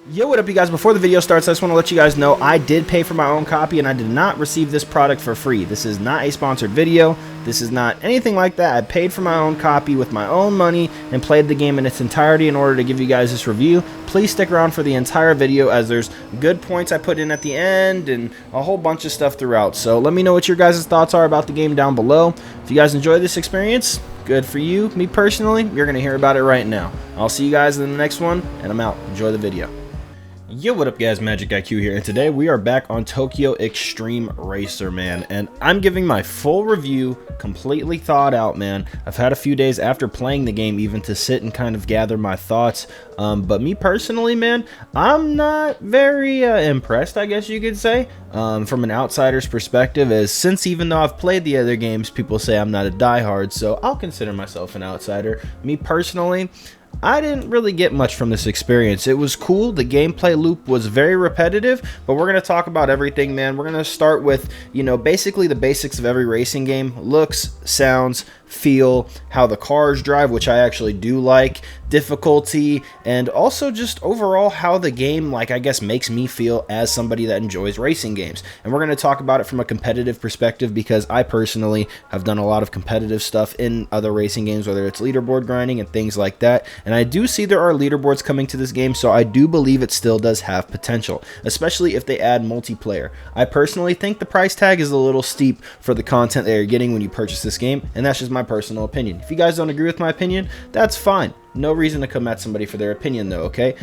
Yo, what up, you guys? Before the video starts, I just want to let you guys know I did pay for my own copy and I did not receive this product for free. This is not a sponsored video. This is not anything like that. I paid for my own copy with my own money and played the game in its entirety in order to give you guys this review. Please stick around for the entire video as there's good points I put in at the end and a whole bunch of stuff throughout. So let me know what your guys' thoughts are about the game down below. If you guys enjoy this experience, good for you. Me personally, you're going to hear about it right now. I'll see you guys in the next one, and I'm out. Enjoy the video. Yo, what up guys, MxgicIQ here, and today we are back on Tokyo Xtreme Racer, man, and I'm giving my full review, completely thought out, man. I've had a few days after playing the game even to sit and kind of gather my thoughts, but me personally, man, I'm not very impressed, I guess you could say, from an outsider's perspective, as since even though I've played the other games, people say I'm not a diehard, so I'll consider myself an outsider. Me personally, I didn't really get much from this experience. It was cool. The gameplay loop was very repetitive, but we're going to talk about everything, man. We're going to start with, basically the basics of every racing game. Looks, sounds, feel, how the cars drive, which I actually do like, difficulty, and also just overall how the game, I guess, makes me feel as somebody that enjoys racing games. And we're going to talk about it from a competitive perspective because I personally have done a lot of competitive stuff in other racing games, whether it's leaderboard grinding and things like that. And I do see there are leaderboards coming to this game, so I do believe it still does have potential, especially if they add multiplayer. I personally think the price tag is a little steep for the content that you're getting when you purchase this game, and that's just my personal opinion. If you guys don't agree with my opinion, that's fine. No reason to come at somebody for their opinion though, okay?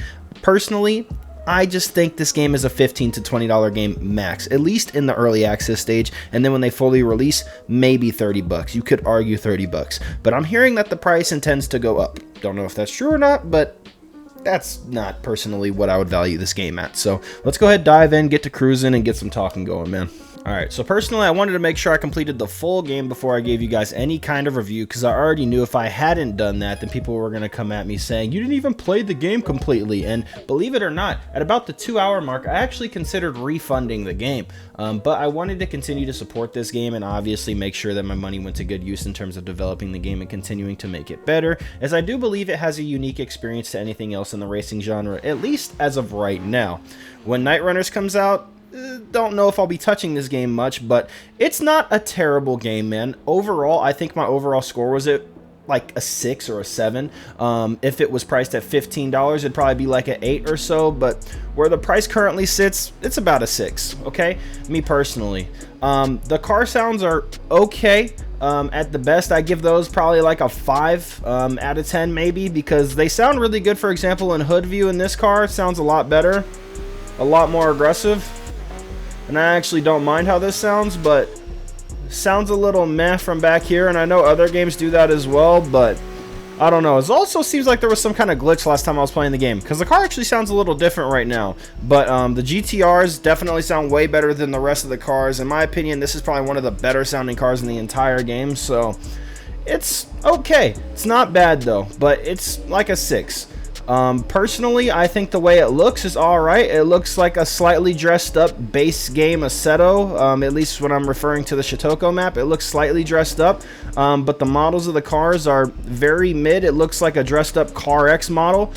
Personally, I just think this game is a $15 to $20 game max, at least in the early access stage, and then when they fully release, maybe 30 bucks. You could argue 30 bucks, but I'm hearing that the price intends to go up. Don't know if that's true or not, but that's not personally what I would value this game at. So let's go ahead, dive in, get to cruising, and get some talking going, man. Alright, so personally I wanted to make sure I completed the full game before I gave you guys any kind of review, because I already knew if I hadn't done that, then people were going to come at me saying, you didn't even play the game completely. And believe it or not, at about the 2-hour mark, I actually considered refunding the game. But I wanted to continue to support this game and obviously make sure that my money went to good use in terms of developing the game and continuing to make it better, as I do believe it has a unique experience to anything else in the racing genre, at least as of right now. When Night Runners comes out, don't know if I'll be touching this game much, but it's not a terrible game, man. Overall, I think my overall score was like a 6 or a 7. If it was priced at $15, it'd probably be like an 8 or so, but where the price currently sits, it's about a 6, okay? Me personally. The car sounds are okay. At the best, I give those probably like a 5 out of 10 maybe, because they sound really good. For example, in hood view in this car, it sounds a lot better, a lot more aggressive. And I actually don't mind how this sounds, but sounds a little meh from back here, and I know other games do that as well, but I don't know. It also seems like there was some kind of glitch last time I was playing the game, because the car actually sounds a little different right now, but the GTRs definitely sound way better than the rest of the cars. In my opinion, this is probably one of the better sounding cars in the entire game, so it's okay. It's not bad though, but it's like a 6. Personally, I think the way it looks is alright. It looks like a slightly dressed up base game Assetto, at least when I'm referring to the Shotoko map. It looks slightly dressed up, but the models of the cars are very mid. It looks like a dressed up Car X model.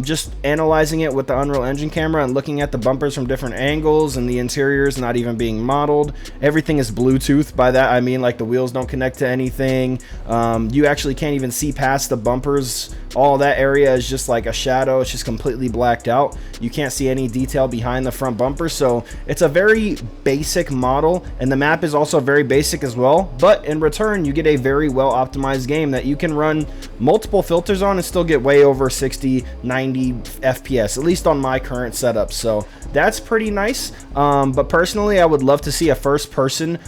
Just analyzing it with the Unreal Engine camera and looking at the bumpers from different angles and the interiors not even being modeled. Everything is Bluetooth. By that I mean like the wheels don't connect to anything. You actually can't even see past the bumpers. All that area is just like a shadow. It's just completely blacked out. You can't see any detail behind the front bumper, so it's a very basic model, and the map is also very basic as well, but in return you get a very well optimized game that you can run multiple filters on and still get way over 60, 90 FPS, at least on my current setup, so that's pretty nice. But personally, I would love to see a first-person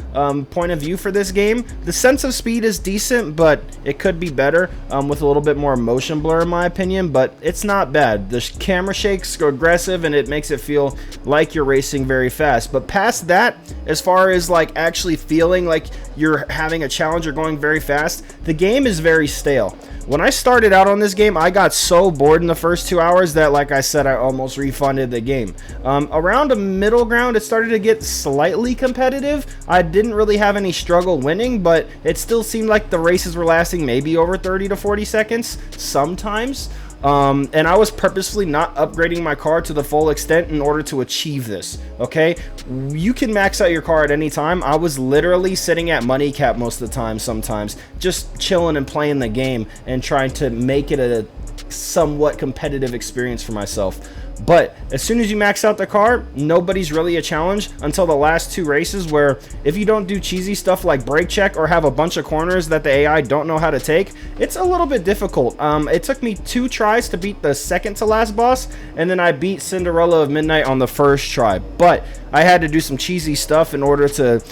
point of view for this game. The sense of speed is decent, but it could be better with a little bit more motion blur in my opinion, but it's not bad. The camera shakes aggressive and it makes it feel like you're racing very fast, but past that, as far as like actually feeling like you're having a challenge or going very fast, the game is very stale. When I started out on this game, I got so bored in the first 2 hours that, like I said, I almost refunded the game. Around a middle ground, it started to get slightly competitive. I didn't really have any struggle winning, but it still seemed like the races were lasting maybe over 30 to 40 seconds sometimes. And I was purposely not upgrading my car to the full extent in order to achieve this. Okay, you can max out your car at any time. I was literally sitting at money cap most of the time, sometimes just chilling and playing the game and trying to make it a somewhat competitive experience for myself. But as soon as you max out the car, nobody's really a challenge until the last 2 races, where if you don't do cheesy stuff like brake check or have a bunch of corners that the AI don't know how to take, it's a little bit difficult. It took me 2 tries to beat the second to last boss, and then I beat Cinderella of Midnight on the first try. But I had to do some cheesy stuff in order to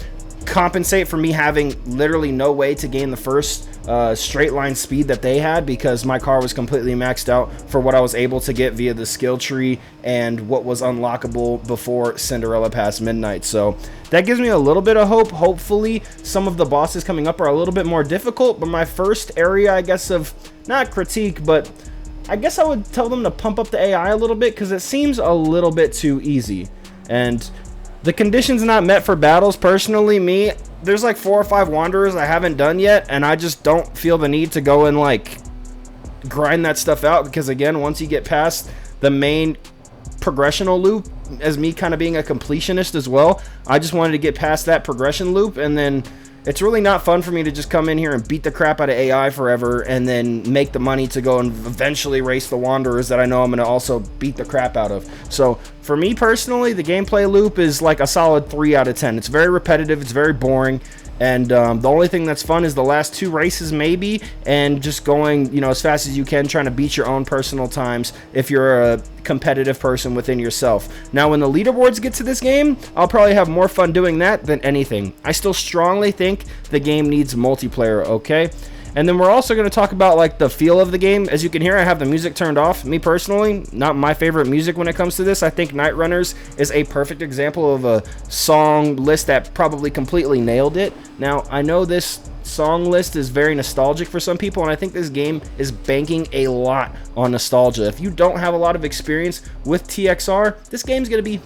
compensate for me having literally no way to gain the first straight line speed that they had, because my car was completely maxed out for what I was able to get via the skill tree and what was unlockable before Cinderella past Midnight. So that gives me a little bit of hope. Hopefully some of the bosses coming up are a little bit more difficult, but my first area, I guess, of not critique, but I guess I would tell them to pump up the AI a little bit, because it seems a little bit too easy. And the conditions not met for battles, personally, there's like 4 or 5 wanderers I haven't done yet, and I just don't feel the need to go and like grind that stuff out, because again, once you get past the main progressional loop, as me kind of being a completionist as well, I just wanted to get past that progression loop, and then it's really not fun for me to just come in here and beat the crap out of AI forever and then make the money to go and eventually race the wanderers that I know I'm going to also beat the crap out of. So for me personally, the gameplay loop is like a solid 3 out of 10. It's very repetitive, it's very boring, and the only thing that's fun is the last 2 races maybe, and just going, you know, as fast as you can, trying to beat your own personal times if you're a competitive person within yourself. Now when the leaderboards get to this game, I'll probably have more fun doing that than anything. I still strongly think the game needs multiplayer, okay? And then we're also going to talk about like the feel of the game. As you can hear, I have the music turned off. Me personally, not my favorite music when it comes to this. I think Night Runners is a perfect example of a song list that probably completely nailed it. Now, I know this song list is very nostalgic for some people, and I think this game is banking a lot on nostalgia. If you don't have a lot of experience with TXR, this game's going to be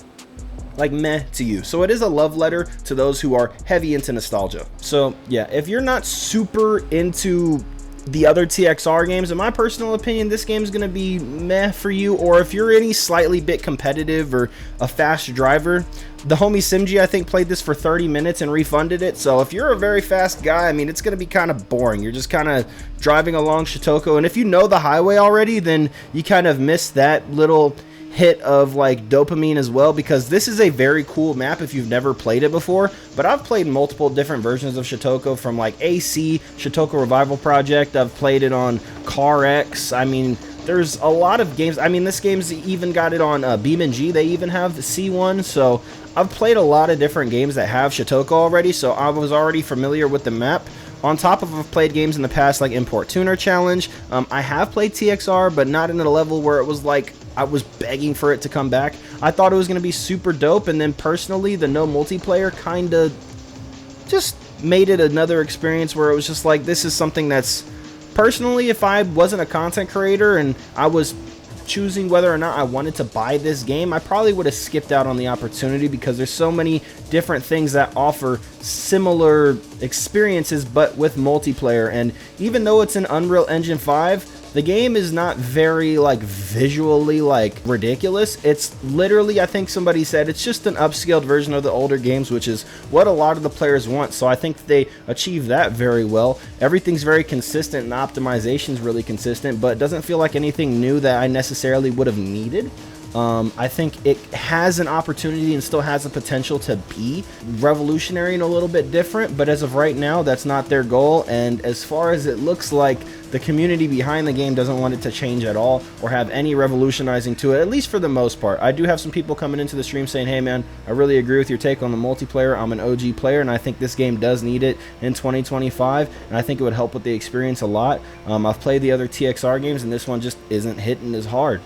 like meh to you. So it is a love letter to those who are heavy into nostalgia. So yeah, if you're not super into the other TXR games, in my personal opinion, this game's gonna be meh for you. Or if you're any slightly bit competitive or a fast driver, the homie Simji, I think, played this for 30 minutes and refunded it. So if you're a very fast guy, I mean, it's gonna be kind of boring. You're just kind of driving along Shitoko, and if you know the highway already, then you kind of miss that little hit of like dopamine as well, because this is a very cool map if you've never played it before. But I've played multiple different versions of Shitoko, from like AC, Shitoko Revival Project. I've played it on Car X. I mean, there's a lot of games. I mean, this game's even got it on BeamNG. They even have the C1. So I've played a lot of different games that have Shitoko already, so I was already familiar with the map. On top of, I've played games in the past like Import Tuner Challenge. I have played TXR, but not in a level where it was like I was begging for it to come back. I thought it was going to be super dope, and then personally, the no multiplayer kind of just made it another experience where it was just like, this is something that's, personally, if I wasn't a content creator and I was choosing whether or not I wanted to buy this game, I probably would have skipped out on the opportunity, because there's so many different things that offer similar experiences but with multiplayer. And even though it's an Unreal Engine 5, the game is not very like visually like ridiculous. It's literally, I think somebody said, it's just an upscaled version of the older games, which is what a lot of the players want. So I think they achieve that very well. Everything's very consistent and optimization's really consistent, but it doesn't feel like anything new that I necessarily would have needed. I think it has an opportunity and still has the potential to be revolutionary and a little bit different, but as of right now, that's not their goal. And as far as it looks like, the community behind the game doesn't want it to change at all or have any revolutionizing to it, at least for the most part. I do have some people coming into the stream saying, hey man, I really agree with your take on the multiplayer. I'm an OG player, and I think this game does need it in 2025, and I think it would help with the experience a lot. I've played the other TXR games, and this one just isn't hitting as hard,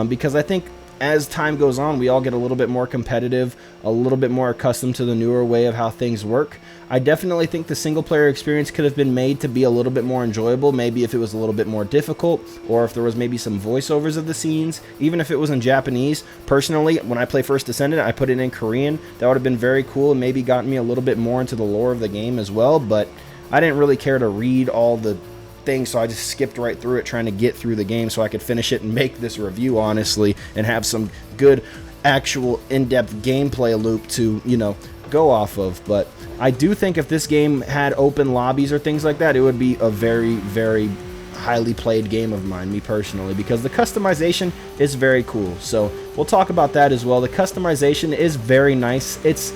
because I think as time goes on, we all get a little bit more competitive, a little bit more accustomed to the newer way of how things work. I definitely think the single player experience could have been made to be a little bit more enjoyable, maybe if it was a little bit more difficult, or if there was maybe some voiceovers of the scenes, even if it was in Japanese. Personally, when I play First Descendant, I put it in Korean. That would have been very cool and maybe gotten me a little bit more into the lore of the game as well, but I didn't really care to read all the thing, so I just skipped right through it trying to get through the game so I could finish it and make this review honestly and have some good actual in-depth gameplay loop to, you know, go off of. But I do think if this game had open lobbies or things like that, it would be a very, very highly played game of mine, me personally, because the customization is very cool. So we'll talk about that as well. The customization is very nice. It's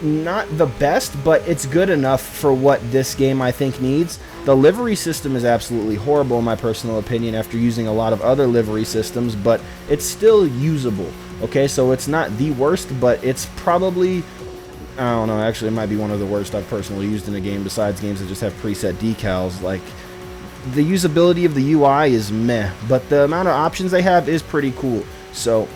not the best, but it's good enough for what this game I think needs. The livery system is absolutely horrible in my personal opinion after using a lot of other livery systems, but it's still usable. Okay, so it's not the worst, but it's probably, I don't know, actually it might be one of the worst I've personally used in a game besides games that just have preset decals. Like, the usability of the UI is meh, but the amount of options they have is pretty cool. So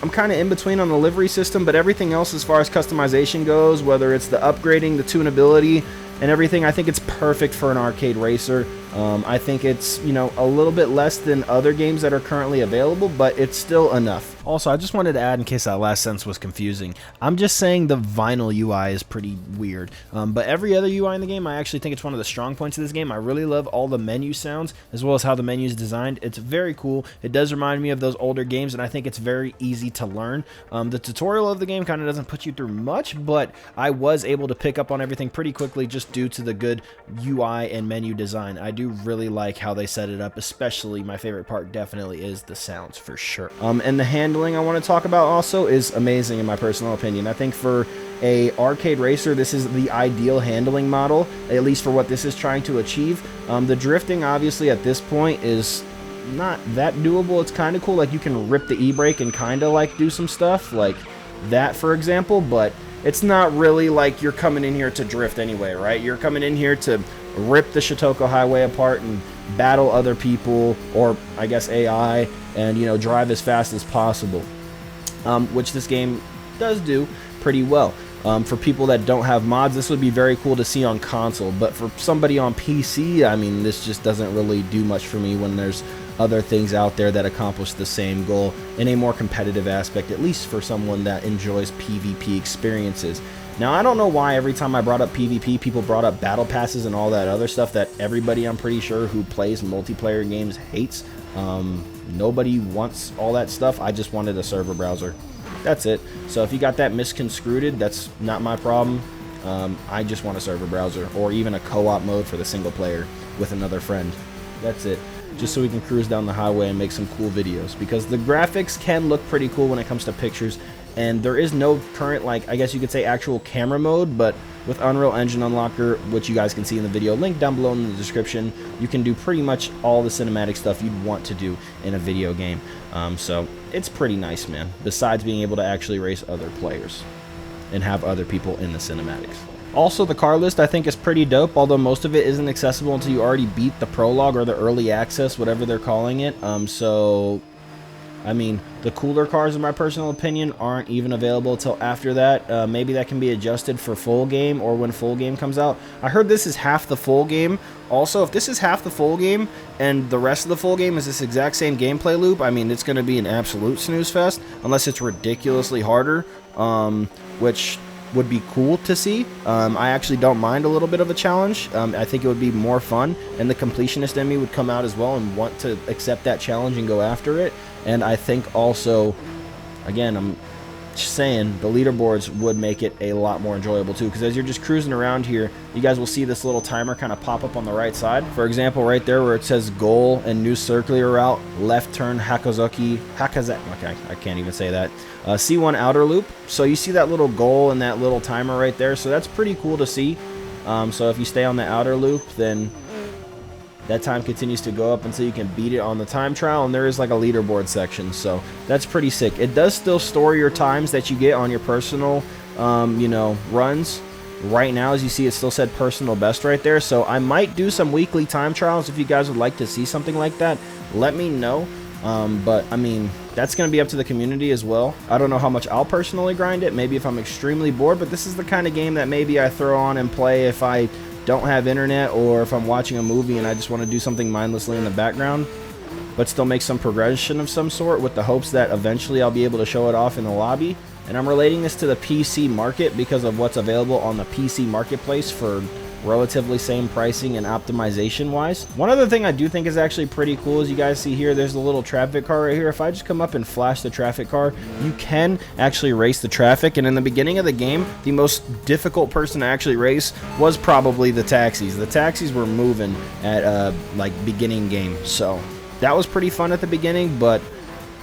I'm kind of in between on the livery system, but everything else as far as customization goes, whether it's the upgrading, the tunability, and everything, I think it's perfect for an arcade racer. I think it's, you know, a little bit less than other games that are currently available, but it's still enough. Also, I just wanted to add, in case that last sentence was confusing, I'm just saying the vinyl UI is pretty weird. But every other UI in the game, I actually think it's one of the strong points of this game. I really love all the menu sounds, as well as how the menu is designed. It's very cool. It does remind me of those older games, and I think it's very easy to learn. The tutorial of the game kind of doesn't put you through much, but I was able to pick up on everything pretty quickly just due to the good UI and menu design. I do really like how they set it up, especially my favorite part definitely is the sounds for sure. And the handling I want to talk about also is amazing in my personal opinion. I think for a arcade racer, this is the ideal handling model, at least for what this is trying to achieve. The drifting obviously at this point is not that doable. It's kind of cool, like you can rip the e-brake and kind of like do some stuff like that, for example, but it's not really like you're coming in here to drift anyway, right? You're coming in here to rip the Shitoko Highway apart and battle other people, or I guess AI, and, you know, drive as fast as possible, which this game does do pretty well. For people that don't have mods, this would be very cool to see on console, but for somebody on PC, I mean, this just doesn't really do much for me when there's other things out there that accomplish the same goal in a more competitive aspect, at least for someone that enjoys PvP experiences. Now, I don't know why every time I brought up PvP, people brought up battle passes and all that other stuff that everybody, I'm pretty sure, who plays multiplayer games hates. Nobody wants all that stuff. I just wanted a server browser. That's it. So if you got that misconstrued, that's not my problem. I just want a server browser, or even a co-op mode for the single player with another friend. That's it. Just so we can cruise down the highway and make some cool videos, because the graphics can look pretty cool when it comes to pictures, and there is no current, like, I guess you could say actual camera mode, but with Unreal Engine Unlocker, which you guys can see in the video link down below in the description, you can do pretty much all the cinematic stuff you'd want to do in a video game. So it's pretty nice, man, besides being able to actually race other players and have other people in the cinematics. Also, the car list I think is pretty dope, although most of it isn't accessible until you already beat the prologue or the early access, whatever they're calling it. So, I mean, the cooler cars, in my personal opinion, aren't even available until after that. Maybe that can be adjusted for full game or when full game comes out. I heard this is half the full game. Also, if this is half the full game and the rest of the full game is this exact same gameplay loop, I mean, it's going to be an absolute snooze fest, unless it's ridiculously harder, which would be cool to see. I actually don't mind a little bit of a challenge. I think it would be more fun, and the completionist in me would come out as well and want to accept that challenge and go after it. And I think also, again, I'm just saying, the leaderboards would make it a lot more enjoyable too, because as you're just cruising around here, you guys will see this little timer kind of pop up on the right side. For example, right there where it says goal and new circular route, left turn okay, I can't even say that. C1 outer loop. So you see that little goal and that little timer right there. So that's pretty cool to see. So if you stay on the outer loop, then that time continues to go up until you can beat it on the time trial, and there is like a leaderboard section, so that's pretty sick. It does still store your times that you get on your personal, you know, runs. Right now, as you see, it still said personal best right there, so I might do some weekly time trials. If you guys would like to see something like that, let me know. But I mean, that's going to be up to the community as well. I don't know how much I'll personally grind it, maybe if I'm extremely bored, but this is the kind of game that maybe I throw on and play if I don't have internet, or if I'm watching a movie and I just want to do something mindlessly in the background, but still make some progression of some sort, with the hopes that eventually I'll be able to show it off in the lobby. And I'm relating this to the PC market because of what's available on the PC marketplace for relatively same pricing and optimization wise. One other thing I do think is actually pretty cool, as you guys see here, there's a little traffic car right here. If I just come up and flash the traffic car, you can actually race the traffic. And in the beginning of the game, the most difficult person to actually race was probably the taxis. The taxis were moving at like beginning game, so that was pretty fun at the beginning. But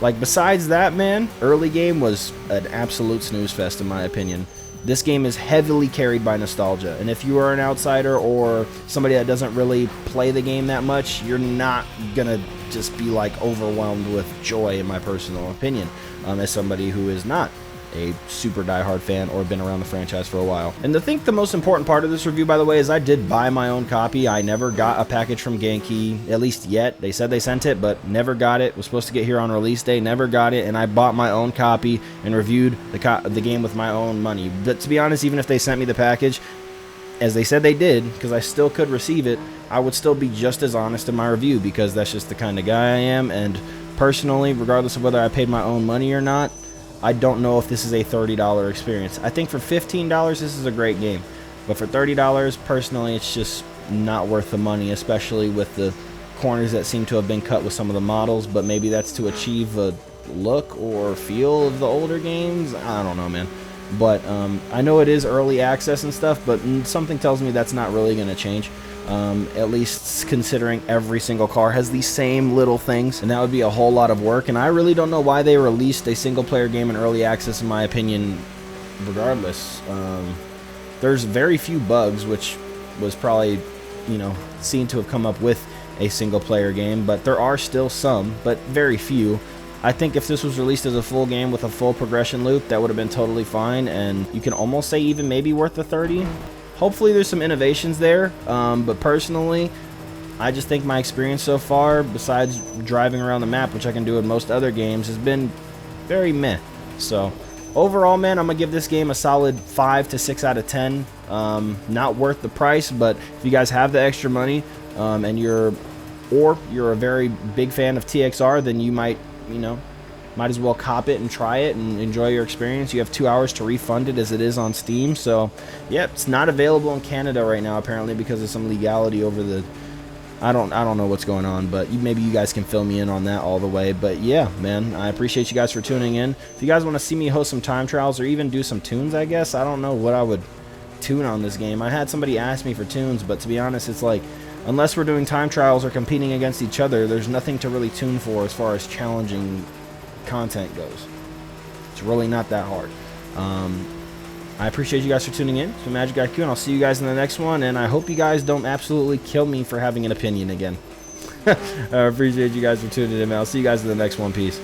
like besides that, man, early game was an absolute snooze fest in my opinion. This game is heavily carried by nostalgia, and if you are an outsider or somebody that doesn't really play the game that much, you're not gonna just be like overwhelmed with joy, in my personal opinion, as somebody who is not a super diehard fan or been around the franchise for a while. And I think the most important part of this review, by the way, is I did buy my own copy. I never got a package from Genki, at least yet. They said they sent it, but never got it. Was supposed to get here on release day, never got it, and I bought my own copy and reviewed the game with my own money. But to be honest, even if they sent me the package, as they said they did, because I still could receive it, I would still be just as honest in my review, because that's just the kind of guy I am. And personally, regardless of whether I paid my own money or not, I don't know if this is a $30 experience. I think for $15, this is a great game. But for $30, personally, it's just not worth the money, especially with the corners that seem to have been cut with some of the models. But maybe that's to achieve a look or feel of the older games. I don't know, man. But I know it is early access and stuff, but something tells me that's not really going to change. At least considering every single car has these same little things, and that would be a whole lot of work. And I really don't know why they released a single player game in early access, in my opinion, regardless. There's very few bugs, which was probably, you know, seen to have come up with a single player game, but there are still some, but very few. I think if this was released as a full game with a full progression loop, that would have been totally fine, and you can almost say even maybe worth the 30. Hopefully there's some innovations there, but personally, I just think my experience so far, besides driving around the map, which I can do in most other games, has been very meh. So overall, man, I'm going to give this game a solid 5 to 6 out of 10. Not worth the price, but if you guys have the extra money and you're a very big fan of TXR, then you might, you know, might as well cop it and try it and enjoy your experience. You have 2 hours to refund it, as it is on Steam. So, yep, it's not available in Canada right now apparently because of some legality over the. I don't know what's going on, but maybe you guys can fill me in on that all the way. But yeah, man, I appreciate you guys for tuning in. If you guys want to see me host some time trials or even do some tunes, I guess I don't know what I would tune on this game. I had somebody ask me for tunes, but to be honest, it's like, unless we're doing time trials or competing against each other, there's nothing to really tune for as far as challenging content goes. It's really not that hard. I appreciate you guys for tuning in. It's been MxgicIQ, and I'll see you guys in the next one, and I hope you guys don't absolutely kill me for having an opinion again. I appreciate you guys for tuning in, man. I'll see you guys in the next one. Peace.